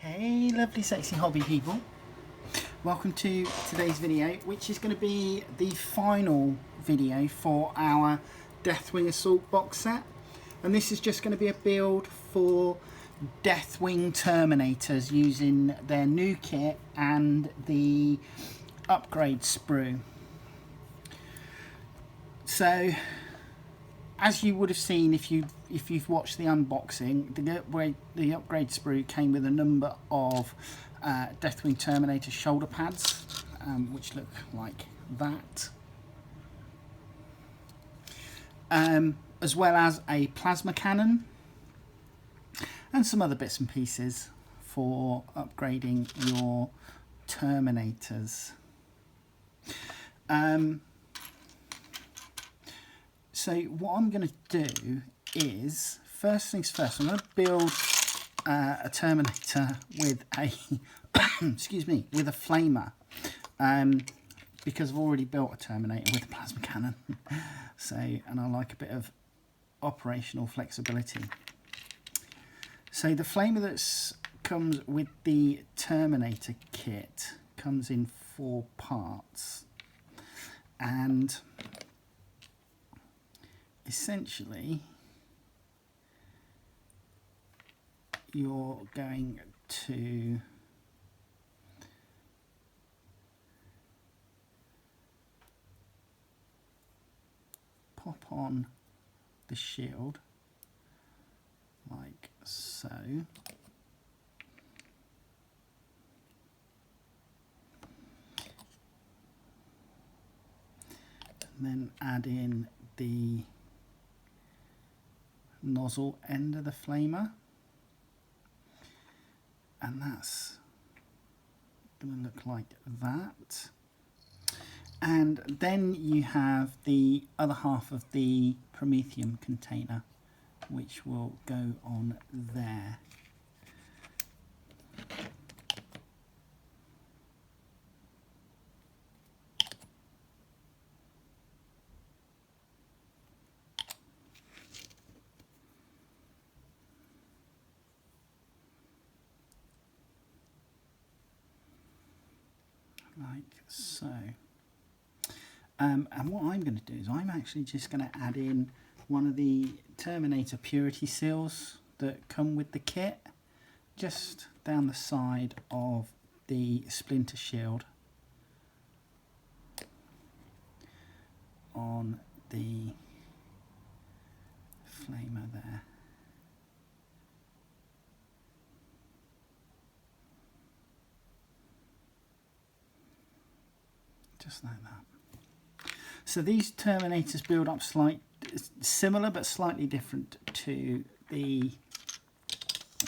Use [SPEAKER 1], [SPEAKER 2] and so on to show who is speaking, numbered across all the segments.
[SPEAKER 1] Hey lovely sexy hobby people, welcome to today's video, which is going to be the final video for our Deathwing Assault box set, and this is just going to be a build for Deathwing Terminators using their new kit and the upgrade sprue. So as you would have seen if you've watched the unboxing, the upgrade sprue came with a number of Deathwing Terminator shoulder pads, which look like that, as well as a plasma cannon and some other bits and pieces for upgrading your Terminators. So what I'm going to do is, first things first, I'm going to build a Terminator with a excuse me, with a flamer, because I've already built a Terminator with a plasma cannon. So, and I like a bit of operational flexibility. So the flamer that comes with the Terminator kit comes in 4 parts, and essentially you're going to pop on the shield like so, and then add in the nozzle end of the flamer, and that's going to look like that. And then you have the other half of the Prometheum container, which will go on there. Like so. And what I'm going to do is I'm actually just going to add in one of the Terminator purity seals that come with the kit, just down the side of the splinter shield on the flamer there. Just like that. So these Terminators build up similar but slightly different to the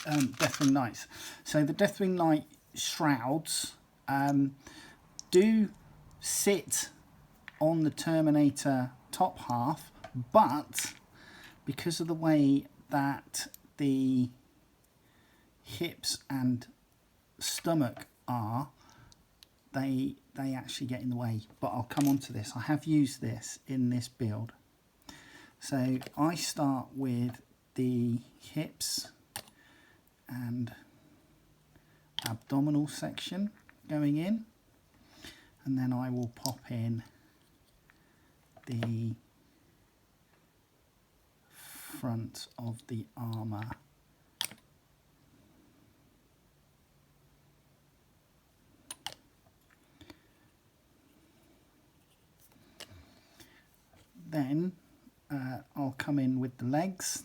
[SPEAKER 1] Deathwing Knights. So the Deathwing Knight shrouds do sit on the Terminator top half, but because of the way that the hips and stomach are, they actually get in the way, but I'll come on to this. I have used this in this build. So I start with the hips and abdominal section going in, and then I will pop in the front of the armour. Then I'll come in with the legs,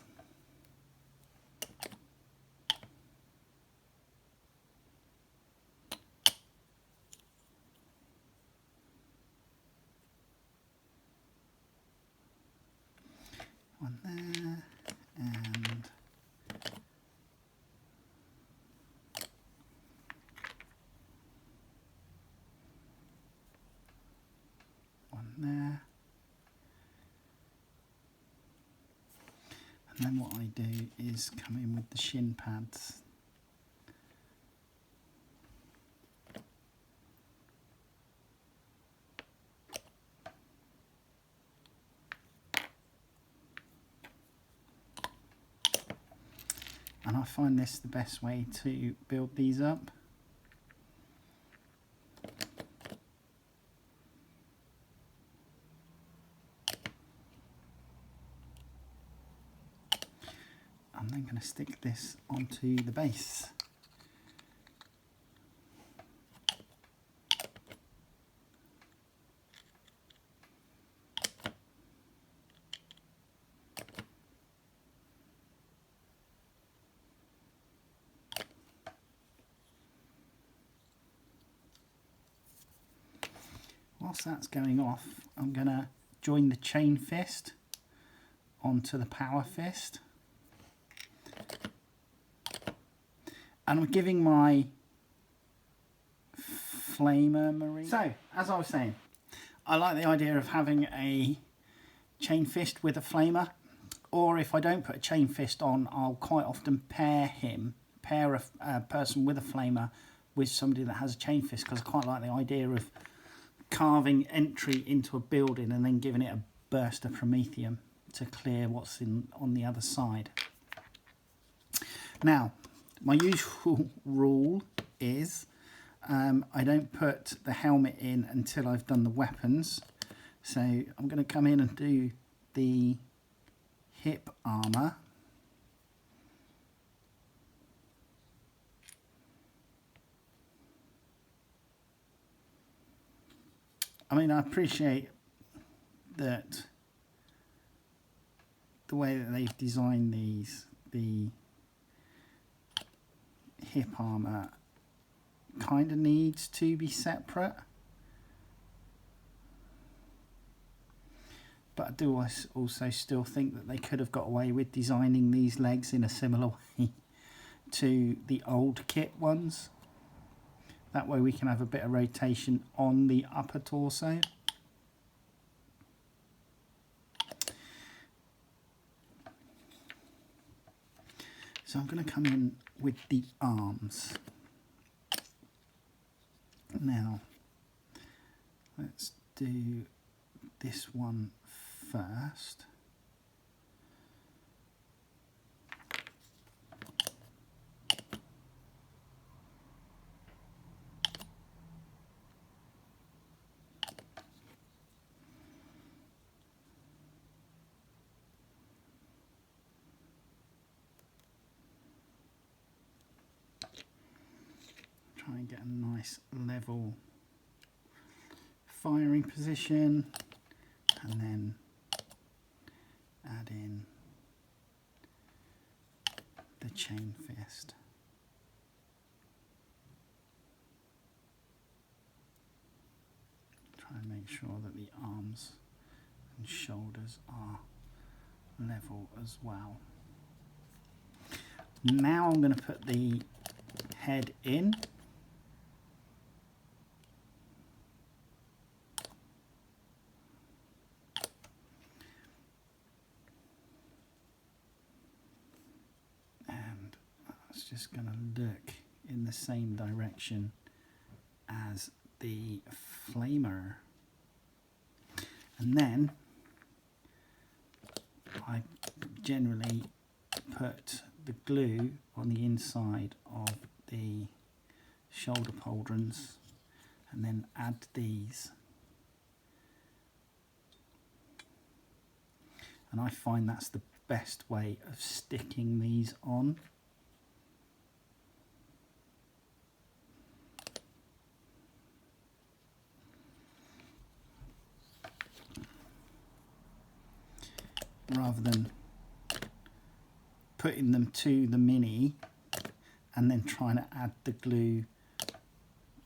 [SPEAKER 1] one there, and one there. And then what I do is come in with the shin pads. And and I find this the best way to build these up. I'm then going to stick this onto the base. Whilst that's going off, I'm going to join the chain fist onto the power fist. And I'm giving my flamer marine. So, as I was saying, I like the idea of having a chain fist with a flamer. Or if I don't put a chain fist on, I'll quite often pair a person with a flamer with somebody that has a chain fist, because I quite like the idea of carving entry into a building and then giving it a burst of promethium to clear what's on the other side. Now, my usual rule is I don't put the helmet in until I've done the weapons. So I'm going to come in and do the hip armour. I mean, I appreciate that the way that they've designed these, the hip armour kind of needs to be separate. But I do also still think that they could have got away with designing these legs in a similar way to the old kit ones. That way we can have a bit of rotation on the upper torso. So I'm going to come in with the arms. Now, let's do this one first. Try and get a nice level firing position, and then add in the chain fist. Try and make sure that the arms and shoulders are level as well. Now I'm going to put the head in. Just going to look in the same direction as the flamer, and then I generally put the glue on the inside of the shoulder pauldrons and then add these, and I find that's the best way of sticking these on. Rather than putting them to the mini and then trying to add the glue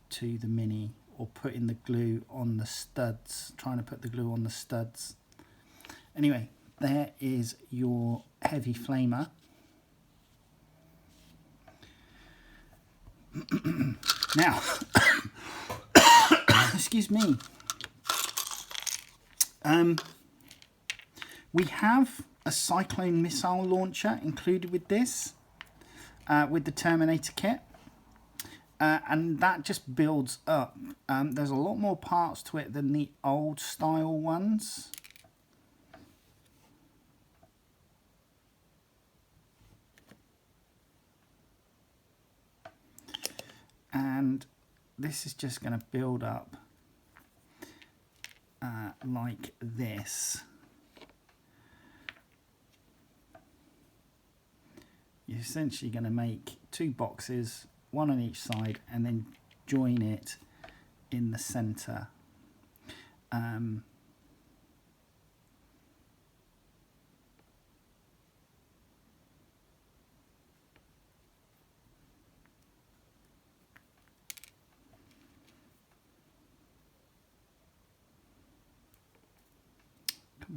[SPEAKER 1] to the mini, or putting the glue on the studs, trying to put the glue on the studs. Anyway, there is your heavy flamer. Now, excuse me. We have a Cyclone missile launcher included with this, with the Terminator kit, and that just builds up. There's a lot more parts to it than the old style ones. and this is just going to build up like this. You're essentially going to make 2 boxes, 1 on each side, and then join it in the center. Come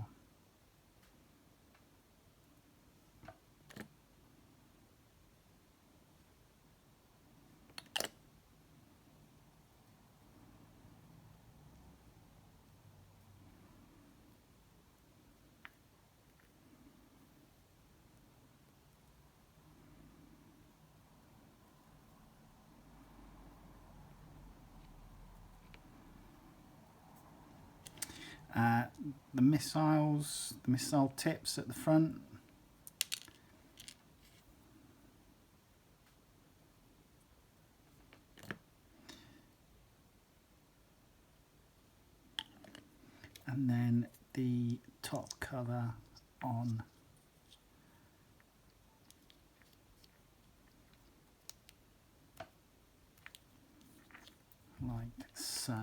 [SPEAKER 1] on. The missiles, the missile tips at the front. And then the top cover on like so.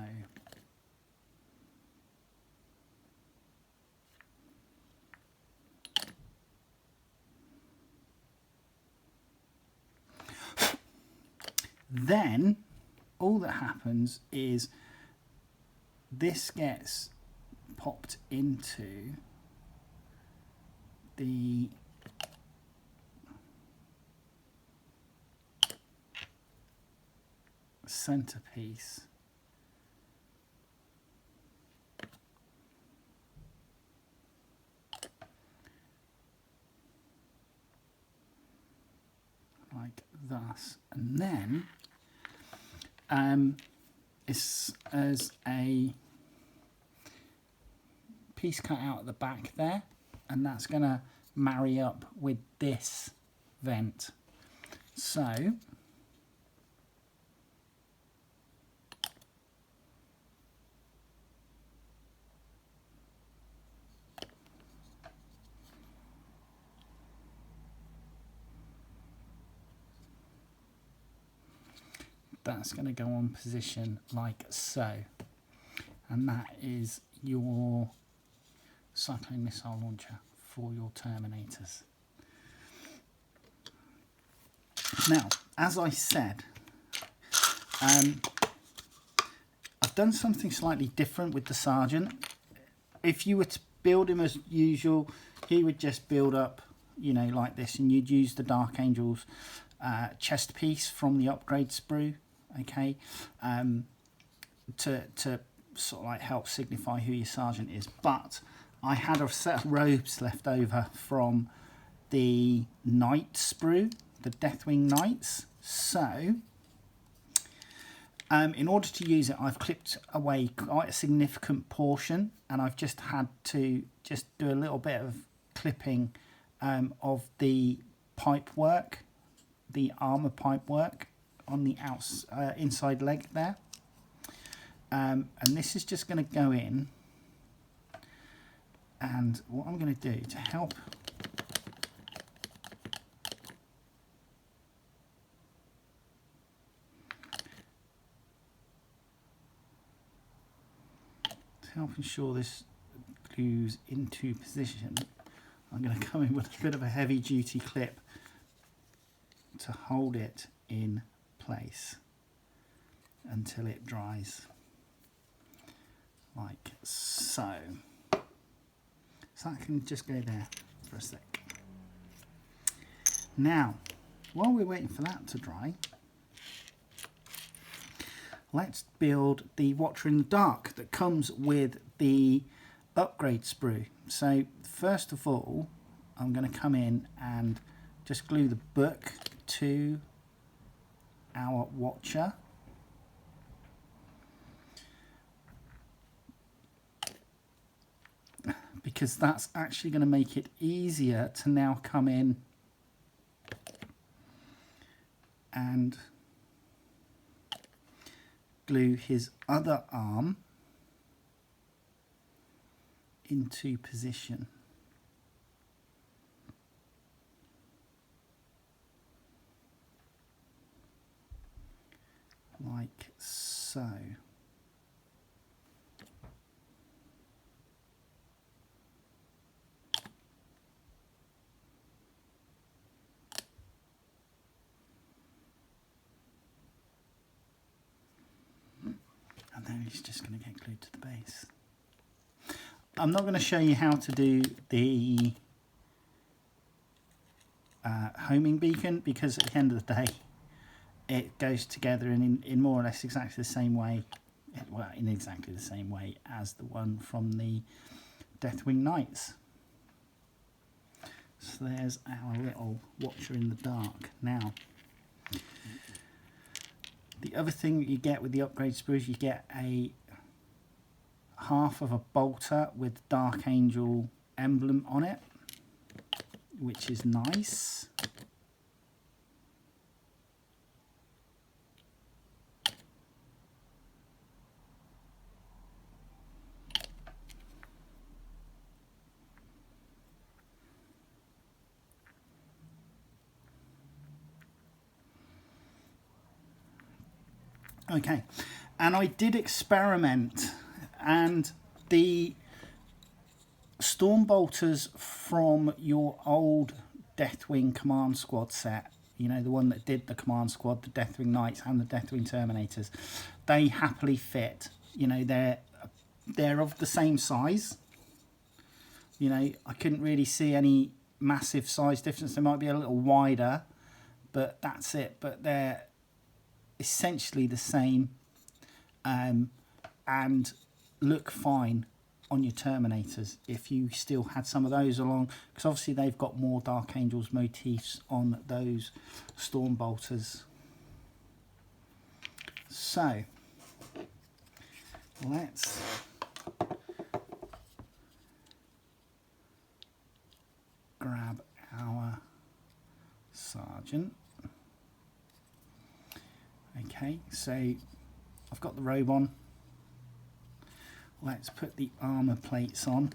[SPEAKER 1] Then all that happens is this gets popped into the centerpiece. Like thus, and then it's as a piece cut out at the back there, and that's going to marry up with this vent. So that's going to go on position like so, and that is your Cyclone missile launcher for your Terminators. Now, as I said, I've done something slightly different with the Sergeant. If you were to build him as usual, he would just build up, you know, like this, and you'd use the Dark Angels chest piece from the upgrade sprue, okay, to sort of like help signify who your Sergeant is. But I had a set of robes left over from the Knight sprue, the Deathwing Knights. So in order to use it, I've clipped away quite a significant portion, and I've just had to just do a little bit of clipping of the pipe work, the armor pipe work on the inside leg there. And this is just going to go in, and what I'm going to do to help ensure this glues into position, I'm going to come in with a bit of a heavy duty clip to hold it in place until it dries like so. So that can just go there for a sec. Now, while we're waiting for that to dry, let's build the Watcher in the Dark that comes with the upgrade sprue. So first of all, I'm going to come in and just glue the book to our Watcher. Because that's actually going to make it easier to now come in and glue his other arm into position. Like so. And then he's just going to get glued to the base. I'm not going to show you how to do the homing beacon, because at the end of the day it goes together in more or less exactly the same way, well, in exactly the same way as the one from the Deathwing Knights. So there's our little watcher in the dark. Now, the other thing that you get with the upgrade sprue is you get a half of a bolter with Dark Angel emblem on it, which is nice. Okay, and I did experiment, and the storm bolters from your old Deathwing command squad set, you know, the one that did the command squad, the Deathwing Knights and the Deathwing Terminators, they happily fit. You know, they're of the same size. You know, I couldn't really see any massive size difference. They might be a little wider, but that's it. But they're essentially the same, and look fine on your Terminators if you still had some of those along, because obviously they've got more Dark Angels motifs on those storm bolters. So let's grab our sergeant. Okay, so I've got the robe on. Let's put the armour plates on.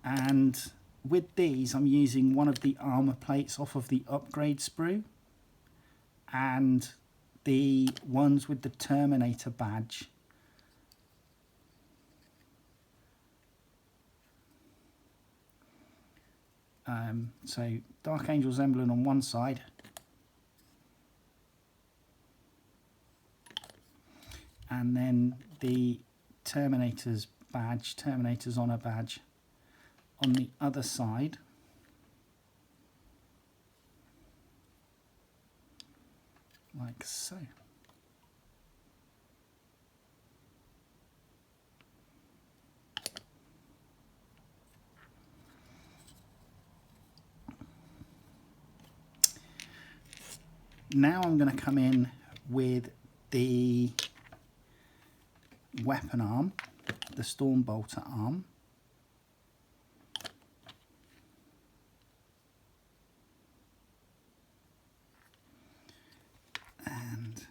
[SPEAKER 1] And with these, I'm using one of the armour plates off of the upgrade sprue, and the ones with the Terminator badge. So Dark Angel's emblem on one side, and then the Terminator's badge, Terminator's Honor badge, on the other side. Like so. Now I'm going to come in with the weapon arm, the storm bolter arm. And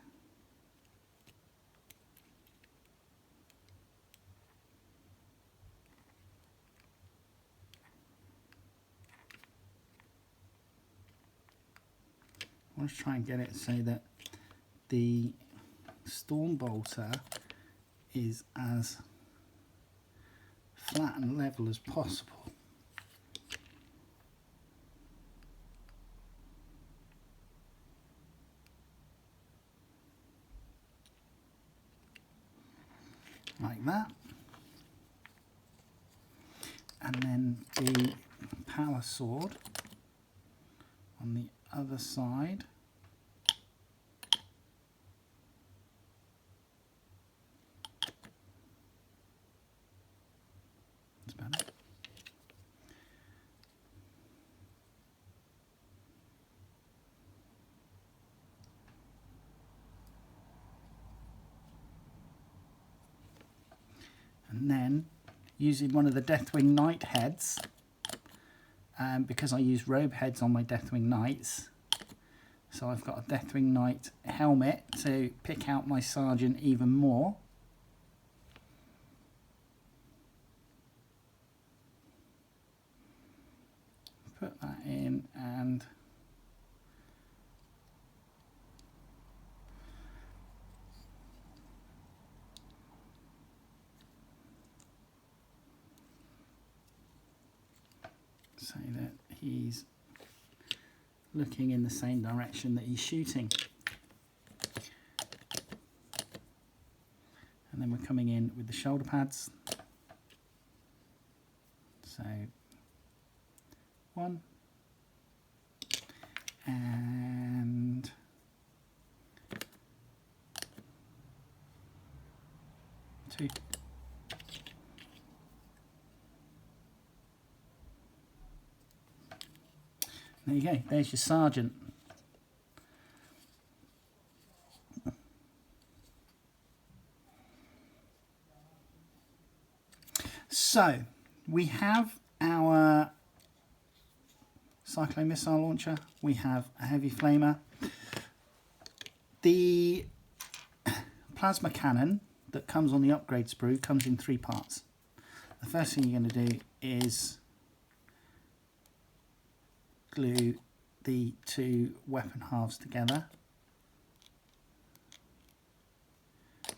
[SPEAKER 1] I want to try and get it so that the storm bolter is as flat and level as possible. Like that. And then the power sword on the other side. That's better. And then using one of the Deathwing Knight heads, because I use robe heads on my Deathwing Knights, So I've got a Deathwing Knight helmet to pick out my sergeant even more. Put that in and so that he's looking in the same direction that he's shooting. And then we're coming in with the shoulder pads. So 1 and 2. There you go, there's your sergeant. So we have our Cyclone missile launcher, we have a heavy flamer. The plasma cannon that comes on the upgrade sprue comes in 3 parts. The first thing you're going to do is glue the 2 weapon halves together. I'm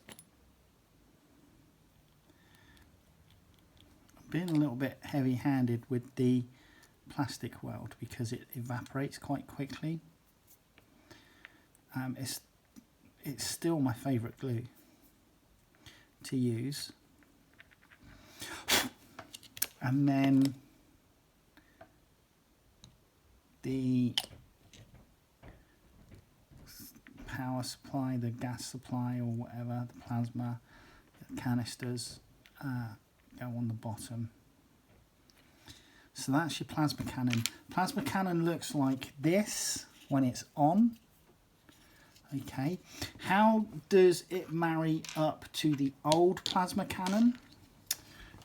[SPEAKER 1] being a little bit heavy-handed with the plastic weld because it evaporates quite quickly. It's still my favourite glue to use. And then the power supply, the gas supply or whatever, the plasma the canisters go on the bottom. So that's your plasma cannon. Plasma cannon looks like this when it's on. Okay, how does it marry up to the old plasma cannon?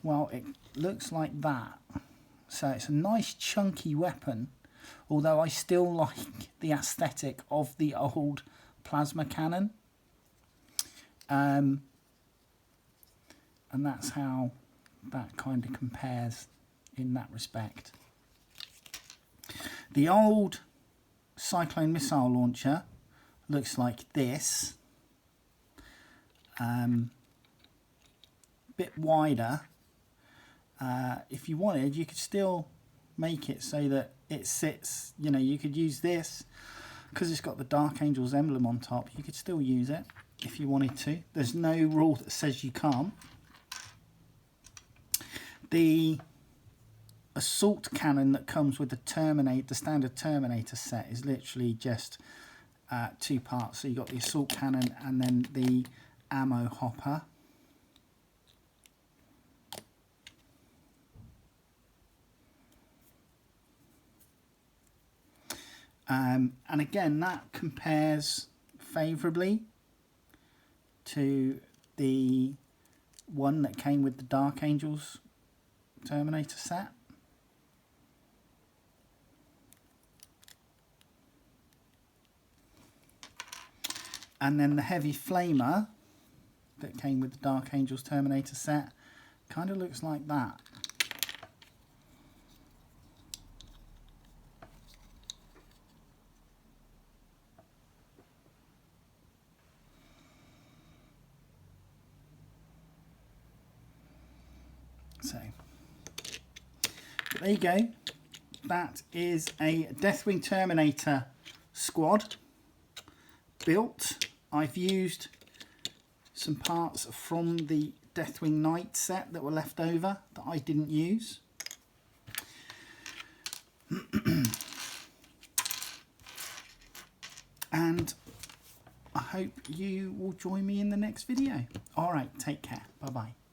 [SPEAKER 1] Well, it looks like that. So it's a nice chunky weapon, although I still like the aesthetic of the old plasma cannon. And that's how that kind of compares in that respect. The old Cyclone missile launcher looks like this, bit wider. If you wanted, you could still make it so that it sits, you know, you could use this because it's got the Dark Angels emblem on top. You could still use it if you wanted to. There's no rule that says you can't. The assault cannon that comes with the standard Terminator set is literally just 2 parts. So you've got the assault cannon and then the ammo hopper. And again, that compares favourably to the one that came with the Dark Angels Terminator set. And then the heavy flamer that came with the Dark Angels Terminator set kind of looks like that. So there you go. That is a Deathwing Terminator squad built. I've used some parts from the Deathwing Knight set that were left over that I didn't use. And I hope you will join me in the next video. Alright, take care. Bye bye.